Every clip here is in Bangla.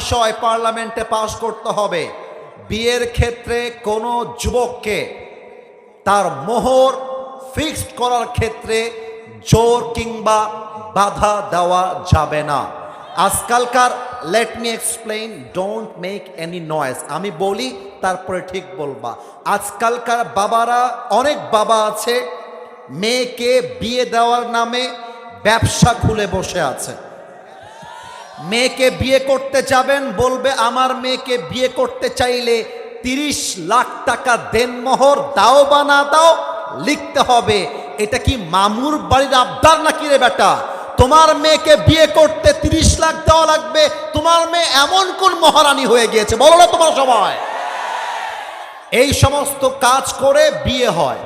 বিষয় পার্লামেন্টে পাস করতে হবে। বিয়ের ক্ষেত্রে কোনো যুবককে তার মোহর ফিক্সড করার ক্ষেত্রে জোর কিংবা বাধা দেওয়া যাবে না। আজকালকার, let me explain, don't make any noise, আমি বলি তারপরে ঠিক বলবা। আজকালকার বাবারা, অনেক বাবা আছে মেয়েকে বিয়ে দেওয়ার নামে ব্যবসা খুলে বসে আছে। মেয়েকে বিয়ে করতে যাবেন, বলবে আমার মেয়েকে বিয়ে করতে চাইলে 30 লাখ টাকা দেনমোহর দাও বা না দাও লিখতে হবে। এটা কি মামুর বাড়ির আবদার নাকি রে বেটা? তোমার মেয়েকে বিয়ে করতে 30 লাখ দেওয়া লাগবে? তোমার মেয়ে এমন কোন মহারানী হয়ে গিয়েছে বলো না তোমার সবাই? এই সমস্ত কাজ করে বিয়ে হয়।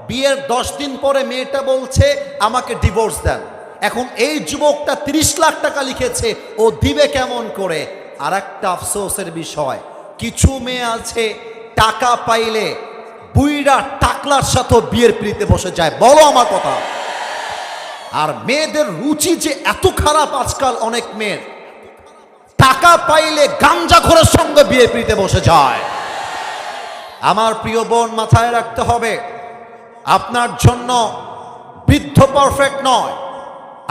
বিয়ের 10 দিন পরে মেয়েটা বলছে আমাকে ডিভোর্স দেন। এখন এই যুবকটা 30 লাখ টাকা লিখেছে, ও দিবে কেমন করে? আর একটা আফসোসের বিষয়, কিছু মেয়ে আছে টাকা পাইলে বুইড়া টাকলার সাথে বিয়ের পিড়িতে বসে যায়। বলো আমার কথা। আর মেয়েদের রুচি যে এত খারাপ আজকাল, অনেক মেয়ের টাকা পাইলে গাঞ্জাখোরের সঙ্গে বিয়ে পিড়িতে বসে যায়। আমার প্রিয় বোন, মাথায় রাখতে হবে, আপনার জন্য বৃদ্ধ পারফেক্ট নয়,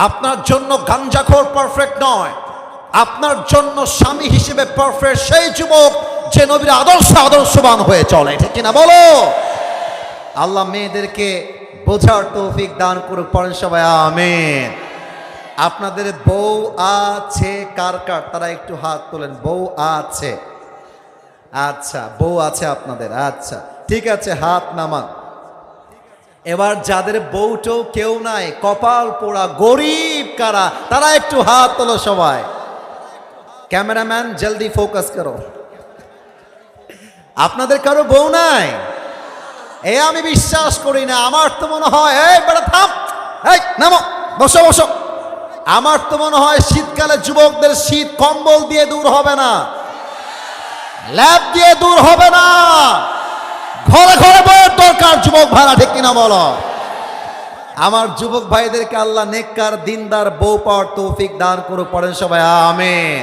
আপনার জন্য গাঞ্জাখোর পারফেক্ট নয়, আপনার জন্য স্বামী হিসেবে পারফেক্ট সেই যুবক যে নবীর আদর্শবান হয়ে চলে। ঠিক কিনা বলো? আল্লাহ মেয়েদেরকে বোঝার তৌফিক দান করুক, পড়েন সবাই আমিন। আপনাদের বউ আছে কার কার? তারা একটু হাত তোলেন। বউ আছে? আচ্ছা, বউ আছে আপনাদের। আচ্ছা, ঠিক আছে, হাত নামান। এবার যাদের বউটাও কেউ নাই, কপাল পোড়া গরিব কারা, তারা একটু হাত তোলো সবাই। ক্যামেরাম্যান জলদি ফোকাস করো। আপনাদের কারো বউ নাই? এ আমি বিশ্বাস করি না। আমার তো মনে হয়, এই বেটা থাম, এই নামো, বসো বসো। আমার তো মনে হয় শীতকালে যুবকদের শীত কম্বল দিয়ে দূর হবে না, ল্যাব দিয়ে দূর হবে না, ঘরে ঘরে বউয়ের দরকার যুবক ভাইরা। ঠিক কিনা বলো? আমার যুবক ভাইদেরকে আল্লাহ নেককার দিনদার বউ পাওয়ার তৌফিক দান করুক, পড়েন সবাই আমিন।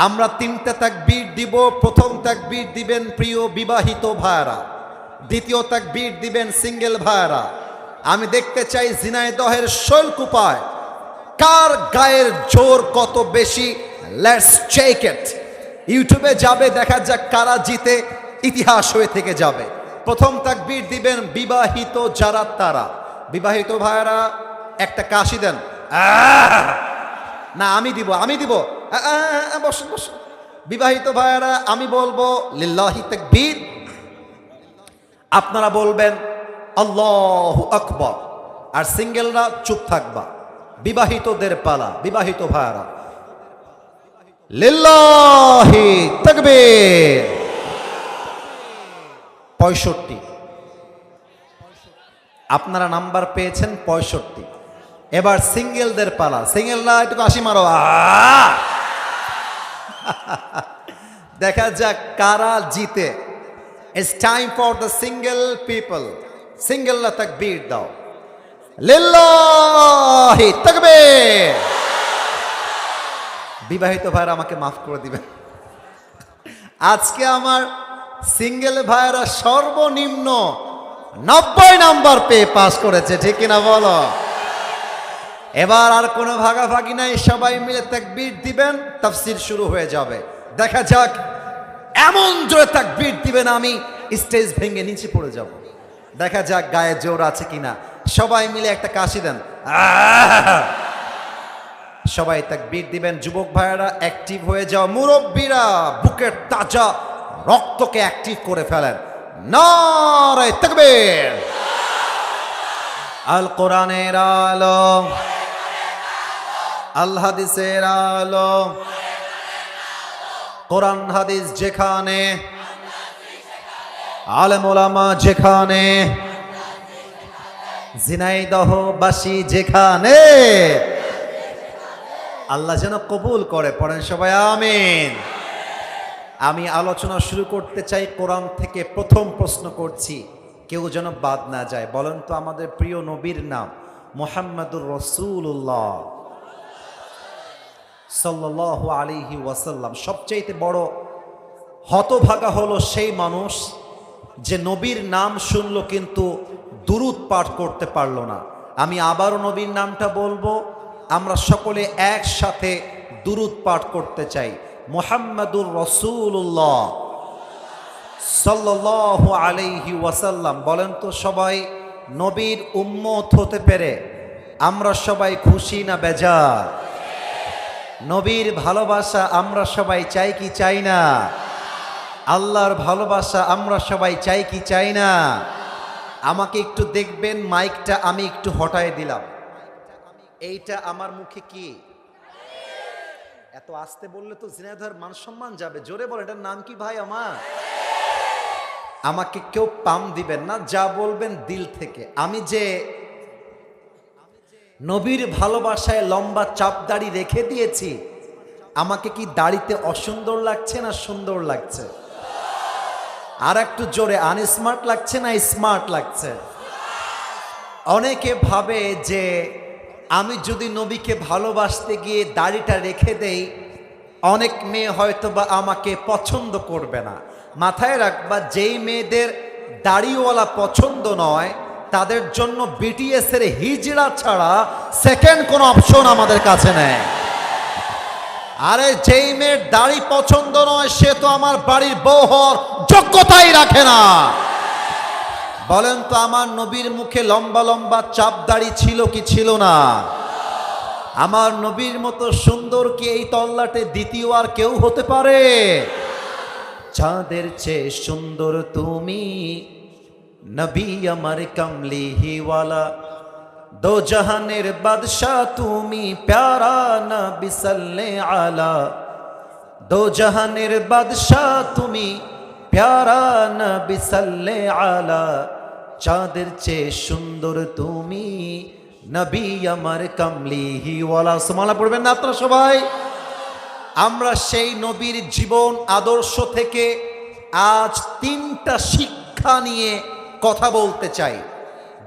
আমরা 3টা তাকবীর দিব। প্রথম তাকবীর দিবেন প্রিয় বিবাহিত ভাইরা, দ্বিতীয় তাকবীর দিবেন সিঙ্গেল ভাইরা। আমি দেখতে চাই ঝিনাইদহের শৈলকুপায় কার গায়ের জোর কত বেশি। Let's check it. ইউটিউবে যাবে, দেখা যাক কারা জিতে, ইতিহাস হয়ে থেকে যাবে। প্রথম তাকবীর দিবেন বিবাহিত যারা, তারা। বিবাহিত ভাইরা একটা কাশি দেন। না, আমি দিব, আমি দিব। বসুন বসুন। বিবাহিত ভাইরা, আমি বলবো লিল্লাহি তাকবীর, আপনারা বলবেন আল্লাহু আকবার। আর সিঙ্গেলরা চুপ থাকবা। বিবাহিতদের পালা। বিবাহিত ভাইরা, লিল্লাহি তাকবীর। 65। আপনারা নাম্বার পেয়েছেন 65। এবার সিঙ্গেলদের পালা। সিঙ্গেলরা একটু কাশি মারো। দেখা যাক কারা জিতে। It's time for the single people. সিঙ্গেলরা তাকবীর দাও। লিল্লাহি তাকবীর। বিবাহিত ভাইরা আমাকে মাফ করে দিবেন। আজকে আমার সিঙ্গেল ভাইরা সর্বনিম্ন 90 নাম্বার পেয়ে পাস করেছে। ঠিক কিনা বলো? এবার আর কোনো ভাগাভাগি নাই, সবাই মিলে তাকবীর দিবেন, তাফসীর শুরু হয়ে যাবে। দেখা যাক, এমন জোরে তাকবীর দিবেন আমি স্টেজ ভেঙে নিচে পড়ে যাব। দেখা যাক গায়ে জোর আছে কিনা। সবাই মিলে একটা কাশি দেন। সবাই তাকবীর দিবেন। যুবক ভাইয়েরা অ্যাক্টিভ হয়ে যাও। মুরব্বীরা বুকের তাজা রক্তকে অ্যাক্টিভ করে ফেলেন। নারে তাকবীর। আল কোরআনের আলো, আল হাদিসের আলো, কোরআন হাদিস যেখানে, আলেম ওলামা যেখানে, ঝিনাইদহবাসী যেখানে, আল্লাহ যেন কবুল করে। পড়েন সবাই আমিন। আমি আলোচনা শুরু করতে চাই কোরআন থেকে। প্রথম প্রশ্ন করছি, কেউ যেন বাদ না যায়। বলেন তো আমাদের প্রিয় নবীর নাম? মুহাম্মাদুর রাসূলুল্লাহ সাল্লাল্লাহু আলাইহি ওয়াসাল্লাম। সবচেয়ে বড় হতভাগা হলো সেই মানুষ যে নবীর নাম শুনলো কিন্তু দুরূদ পাঠ করতে পারলো না। আমি আবারও নবীর নামটা বলবো, আমরা সকলে একসাথে দুরূদ পাঠ করতে চাই। মুহাম্মাদুর রাসূলুল্লাহ সাল্লাল্লাহু আলাইহি ওয়াসাল্লাম। বলেন তো সবাই, নবীর উম্মত হতে পেরে আমরা সবাই খুশি না বেজার? নবীর ভালোবাসা আমরা সবাই চাই কি চাই না? আল্লাহর ভালোবাসা আমরা সবাই চাই কি চাই না? আমাকে একটু দেখবেন, মাইকটা আমি একটু হটায় দিলাম। এইটা আমার মুখে কি? এত আস্তে বললে তো ঝিনাইদহের মান সম্মান যাবে। জোরে বলে, এটার নাম কি ভাই আমার? আমাকে কেউ পাম দিবেন না, যা বলবেন দিল থেকে। আমি যে নবীর ভালোবাসায় লম্বা চাপ দাড়ি রেখে দিয়েছি, আমাকে কি দাড়িতে অসুন্দর লাগছে না সুন্দর লাগছে? আর একটু জোরে, আনস্মার্ট লাগছে না স্মার্ট লাগছে? অনেকে ভাবে যে আমি যদি নবীকে ভালোবাসতে গিয়ে দাড়িটা রেখে দেই, অনেক মেয়ে হয়তো বা আমাকে পছন্দ করবে না। মাথায় রাখবা, যেই মেয়েদের দাড়িওয়ালা পছন্দ নয় তাদের জন্য বিটিএস এর হিজড়া ছাড়া সেকেন্ড কোনো অপশন আমাদের কাছে নেই। আরে যেই মেয়ের দাড়ি পছন্দ নয় সে তো আমার বাড়ির বউ হওয়ার যোগ্যতাই রাখে না। বলেন তো, আমার নবীর মুখে লম্বা লম্বা চাপ দাড়ি ছিল কি ছিল না? আমার নবীর মতো সুন্দর কি এই তল্লাটে দ্বিতীয় আর কেউ হতে পারে? চাঁদের চেয়ে সুন্দর তুমি, নবী আমার কমলিহিওয়ালা, দো জাহানের বাদশাহ তুমি, প্যারা নবী সাল্লে আলা। দো জাহানের বাদশাহ তুমি, প্যারা নবী সাল্লে আলা। চাঁদের চেয়ে সুন্দর তুমি, নবী আমার কমলিহিওয়ালা। সুবহানাল্লাহ পড়বেন না আপনারা সবাই? আমরা সেই নবীর জীবন আদর্শ থেকে আজ 3টা শিক্ষা নিয়ে কথা বলতে চাই।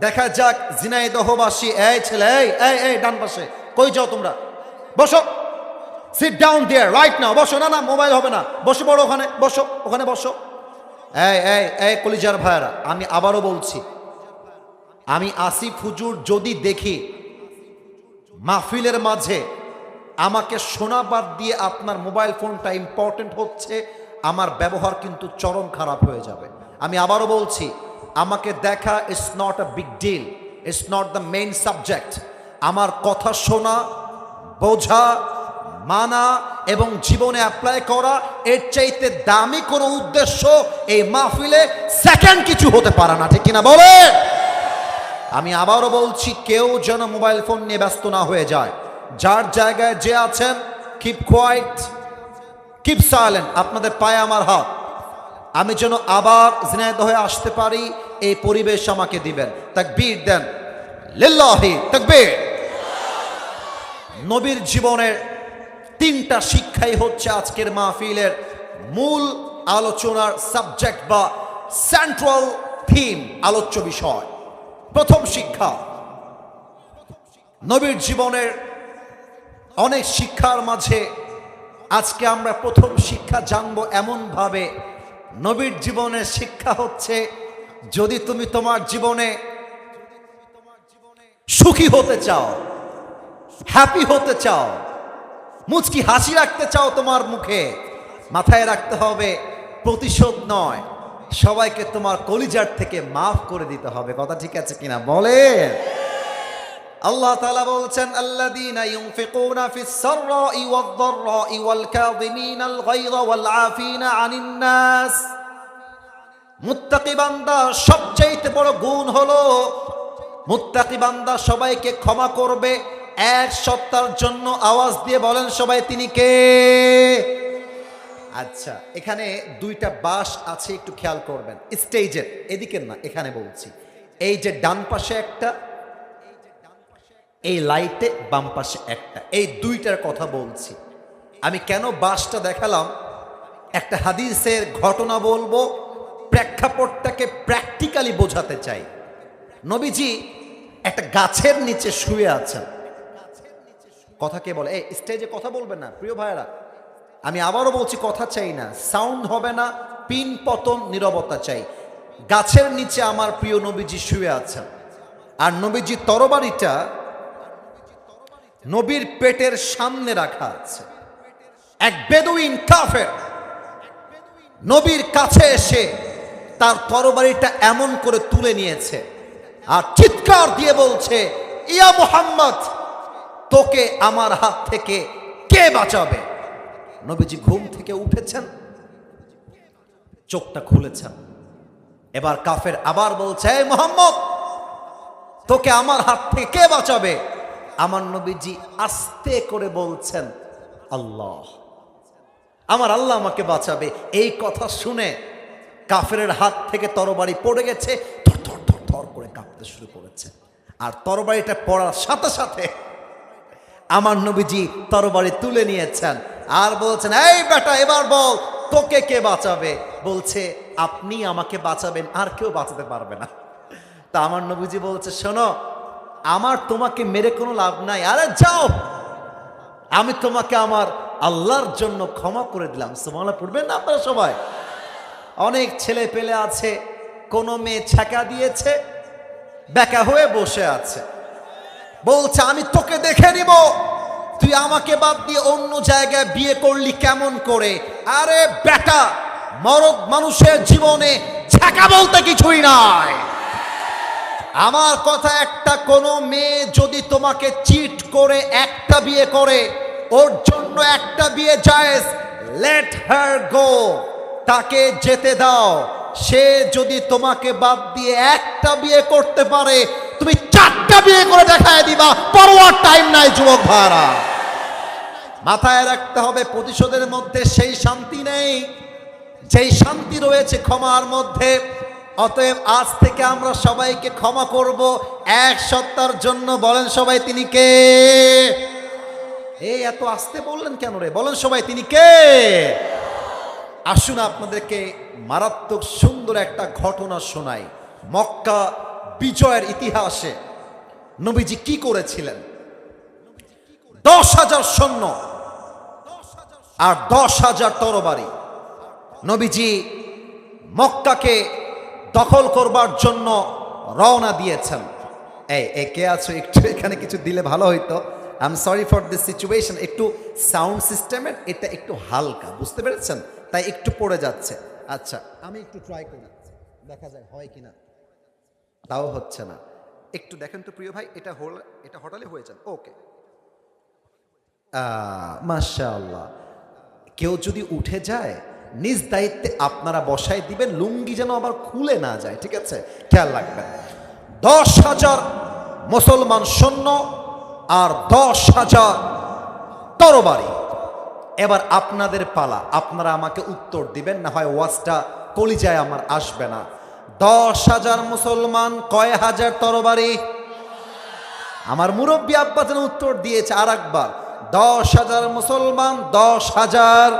দেখা যাক ঝিনাইদহবাসী। এই ছেলে, এই ডান পাশে, কই যাও তোমরা? বসো, সিট ডাউন দেয়ার রাইট নাও। বসো। না না, মোবাইল হবে না, বসে পড়ো ওখানে, বসো ওখানে বসো। এই কলিজার ভাইরা, আমি আবারও বলছি, আমি আসিফ হুজুর যদি দেখি মাহফিলের মাঝে আমাকে শোনা বাদ দিয়ে আপনার মোবাইল ফোনটা ইম্পর্টেন্ট হচ্ছে, আমার ব্যবহার কিন্তু চরম খারাপ হয়ে যাবে। আমি আবারও বলছি, আমাকে দেখা it's not a big deal, it's not the main subject. আমার কথা শোনা, বোঝা, মানা এবং জীবনে অ্যাপ্লাই করা, এর চাইতে দামি কোনো উদ্দেশ্য এই মাহফিলে সেকেন্ড কিছু হতে পারে না। ঠিক কিনা বলে? আমি আবারও বলছি, কেউ যেন মোবাইল ফোন নিয়ে ব্যস্ত না হয়ে যায়। যার জায়গায় যে আছেন, কিপ কোয়াইট, কিপ সাইলেন্ট। আপনাদের পায়ে আমার হাত। আমি যেন আবার ঝিনাইদহে আসতে পারি, এই পরিবেশ আমাকে দিবেন। তাকবীর দেন, লিল্লাহি তাকবীর। নবীর জীবনের 3টা শিক্ষাই হচ্ছে আজকের মাহফিলের মূল আলোচনার সাবজেক্ট বা সেন্ট্রাল থিম, আলোচ্য বিষয়। প্রথম শিক্ষা, নবীর জীবনের অনেক শিক্ষার মাঝে আজকে আমরা প্রথম শিক্ষা জানবো এমনভাবে। নবীর জীবনের শিক্ষা হচ্ছে, যদি তুমি তোমার জীবনে সুখী হতে চাও, হ্যাপি হতে চাও, মুচকি হাসি রাখতে চাও তোমার মুখে, মাথায় রাখতে হবে প্রতিশোধ নয়, সবাইকে তোমার কলিজার থেকে মাফ করে দিতে হবে। কথা ঠিক আছে কিনা বলেন? আল্লাহ তাআলা বলছেন, আল্লাযীনা ইউনফিকুনা ফিস সাররাই ওয়াদ দাররাই ওয়াল কাযিমিনাল গায়যা ওয়াল আফিনা আনিন নাস। মুত্তাকি বান্দা সবচেয়ে বড় গুণ হলো, মুত্তাকি বান্দা সবাইকে ক্ষমা করবে এক সপ্তাহের জন্য। আওয়াজ দিয়ে বলেন সবাই, তিনি কে? আচ্ছা, এখানে 2টা বাঁশ আছে, একটু খেয়াল করবেন। স্টেজের এদিকে না, এখানে বলছি। এই যে ডান পাশে একটা, এই লাইটে বাম পাশে একটা, এই 2টার কথা বলছি। আমি কেন বাঁশটা দেখালাম, একটা হাদিসের ঘটনা বলবো, প্রেক্ষাপটটাকে প্র্যাকটিক্যালি বোঝাতে চাই। নবীজি একটা গাছের নিচে শুয়ে আছেন। কথা কে বলে? স্টেজে কথা বলবেন না প্রিয় ভাইয়েরা। আমি আবারও বলছি, কথা চাই না, সাউন্ড হবে না, পিন পতন, নীরবতা চাই। গাছের নিচে আমার প্রিয় নবীজি শুয়ে আছেন, আর নবীজি তরবারিটা নবীর পেটের সামনে রাখা আছে। এক বেদুইন কাফের নবীর কাছে এসে তার তরবারিটা এমন করে তুলে নিয়েছে আর চিৎকার দিয়ে বলছে, ইয়া মুহাম্মদ, তোকে আমার হাত থেকে কে বাঁচাবে? নবীজি ঘুম থেকে উঠেছেন, চোখটা খুলেছেন। এবার কাফের আবার বলছে, এই মুহাম্মদ, তোকে আমার হাত থেকে কে বাঁচাবে? আমার নবীজি আস্তে করে বলছেন, আল্লাহ, আমার আল্লাহ আমাকে বাঁচাবে। এই কথা শুনে কাফেরের হাত থেকে তরবারি পড়ে গেছে, থর থর থর থর করে কাঁপতে শুরু করেছে। আর তরবারিটা পড়ার সাথে সাথে আমার নবীজি তরবারি তুলে নিয়েছেন আর বলছেন, এই বেটা, এবার বল, তোকে কে বাঁচাবে? বলছে, আপনি আমাকে বাঁচাবেন, আর কেউ বাঁচাতে পারবে না। তা আমার নবীজি বলছে, শোনো, আমার তোমাকে মেরে কোনো লাভ নাই, আরে যাও, আমি তোমাকে আমার আল্লাহর জন্য ক্ষমা করে দিলাম। সুবহানাল্লাহ পড়বেন না আপনারা সবাই? অনেক ছেলে পেলে আছে, কোনো মেয়ে ছ্যাঁকা দিয়েছে, বেকা হয়ে বসে আছে, বলছে, আমি তোকে দেখে নিব, তুই আমাকে বাদ দিয়ে অন্য জায়গায় বিয়ে করলি কেমন করে? আরে বেটা, মরদ মানুষের জীবনে ছ্যাঁকা বলতে কিছুই নাই। আমার কথা একটা, কোনো মেয়ে যদি তোমাকে চিট করে একটা বিয়ে করে, ওর জন্য একটা বিয়ে জায়েজ, লেট হার গো, তাকে যেতে দাও। সে যদি তোমাকে বাদ দিয়ে একটা বিয়ে করতে পারে, তুমি 4টা বিয়ে করে দেখায় দিবা, পরোয়ার টাইম নাই যুবক ভাইরা। মাথায় রাখতে হবে, প্রতিশোধের মধ্যে সেই শান্তি নেই যেই শান্তি রয়েছে ক্ষমার মধ্যে। অতএব আজ থেকে আমরা সবাইকে ক্ষমা করব এক সত্তার জন্য। বলেন সবাই, তিনি কে? এই এত আস্তে বললেন কেন রে? বলেন সবাই, তিনি কে? আসুন আপনাদেরকে মারাত্মক সুন্দর একটা ঘটনা শোনাই। মক্কা বিজয়ের ইতিহাসে নবীজি কি করেছিলেন? 10,000 সৈন্য আর 10,000 তরবারি নবীজি মক্কাকে দখল করবার জন্য রওনা দিয়েছেন। এই কে আছো? একটু এখানে কিছু দিলে ভালো হইতো। I am sorry for this situation. একটু সাউন্ড সিস্টেমের এটা একটু হালকা, বুঝতে পেরেছেন? তাই একটু পড়ে যাচ্ছে। আচ্ছা, আমি একটু ট্রাই করি, দেখা যায় হয় কিনা। তাও হচ্ছে না। একটু দেখেন তো প্রিয় ভাই, এটা হঠালে হয়ে যান। ওকে, মাশাআল্লাহ। কেউ যদি উঠে যায়, নিজ দায়িত্বে আপনারা বসায় দিবেন, লুঙ্গি যেন আবার খুলে না যায়, ঠিক আছে? খেয়াল রাখবেন। 10,000 মুসলমান সৈন্য আর 10,000 তরবারি। এবার আপনাদের পালা, আপনারা আমাকে উত্তর দিবেন, না হয় ওয়াজটা কলিজায় আমার আসবে না। 10,000 মুসলমান, কয় হাজার তরবারি? আমার মুরব্বী আব্বা যেন উত্তর দিয়েছে আর একবার। 10,000 মুসলমান, 10,000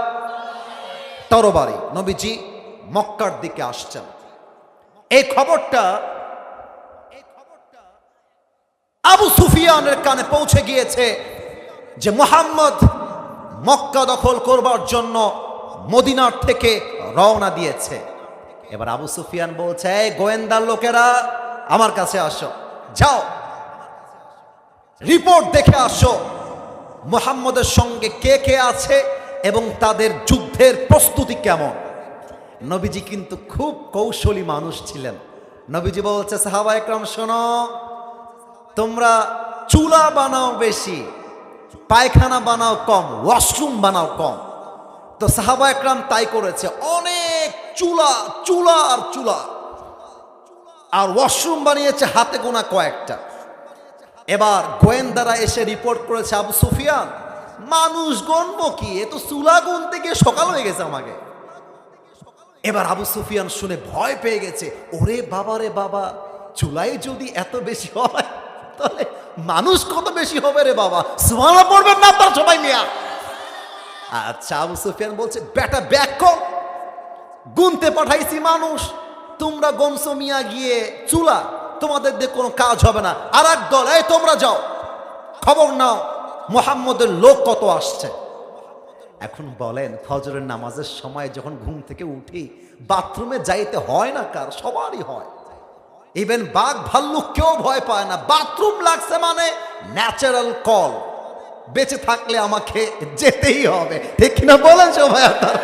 তরবারি। নবীজি মক্কার দিকে আসছেন। এই খবরটা আবু সুফিয়ানের কানে পৌঁছে গিয়েছে যে মুহাম্মদ মক্কা দখল করবার জন্য মদিনার থেকে রওনা দিয়েছে। এবার আবু সুফিয়ান বলছে, এই গোয়েন্দার লোকেরা, আমার কাছে আসো, যাও রিপোর্ট দেখে আসো মুহাম্মদের সঙ্গে কে কে আছে এবং তাদের যুদ্ধের প্রস্তুতি কেমন। নবীজি কিন্তু খুব কৌশলী মানুষ ছিলেন। নবীজি বলছে, সাহাবা একরাম শোনো, তোমরা চুলা বানাও বেশি, পায়খানা বানাও কম, ওয়াশরুম বানাও কম। তো সাহাবা একরাম তাই করেছে, অনেক চুলা চুলা আর চুলা আর ওয়াশরুম বানিয়েছে হাতে গোনা কয়েকটা। এবার গোয়েন্দারা এসে রিপোর্ট করেছে, আবু সুফিয়ান, মানুষ গণবো কি, এ তো চুলা গুনতে গিয়ে সকাল হয়ে গেছে আমাকে। এবার আবু সুফিয়ান শুনে ভয় পেয়ে গেছে, ওরে বাবা রে বাবা, চুলাই যদি এত বেশি হয় তাহলে মানুষ কত বেশি হবে রে বাবা। সুবহানাল্লাহ পড়বেন না আপনারা সবাই মিয়া? আচ্ছা, আবু সুফিয়ান বলছে, বেটা ব্যাক, গুনতে পাঠাইছি মানুষ, তোমরা গমছো মিয়া গিয়ে চুলা, তোমাদের দিয়ে কোনো কাজ হবে না। আর এক দল, এই তোমরা যাও, খবর নাও মুহাম্মদের লোক কত আসছে। এখন বলেন ফজরের নামাজের সময় যখন ঘুম থেকে উঠি বাথরুমে যাইতে হয় না কার? সবারই হয়। ইভেন বাঘ ভাল্লুক কেউ ভয় পায় না। বাথরুম লাগছে মানে ন্যাচারাল কল, বেঁচে থাকলে আমাকে যেতেই হবে, ঠিক কিনা বলেন সবাই আপনারা?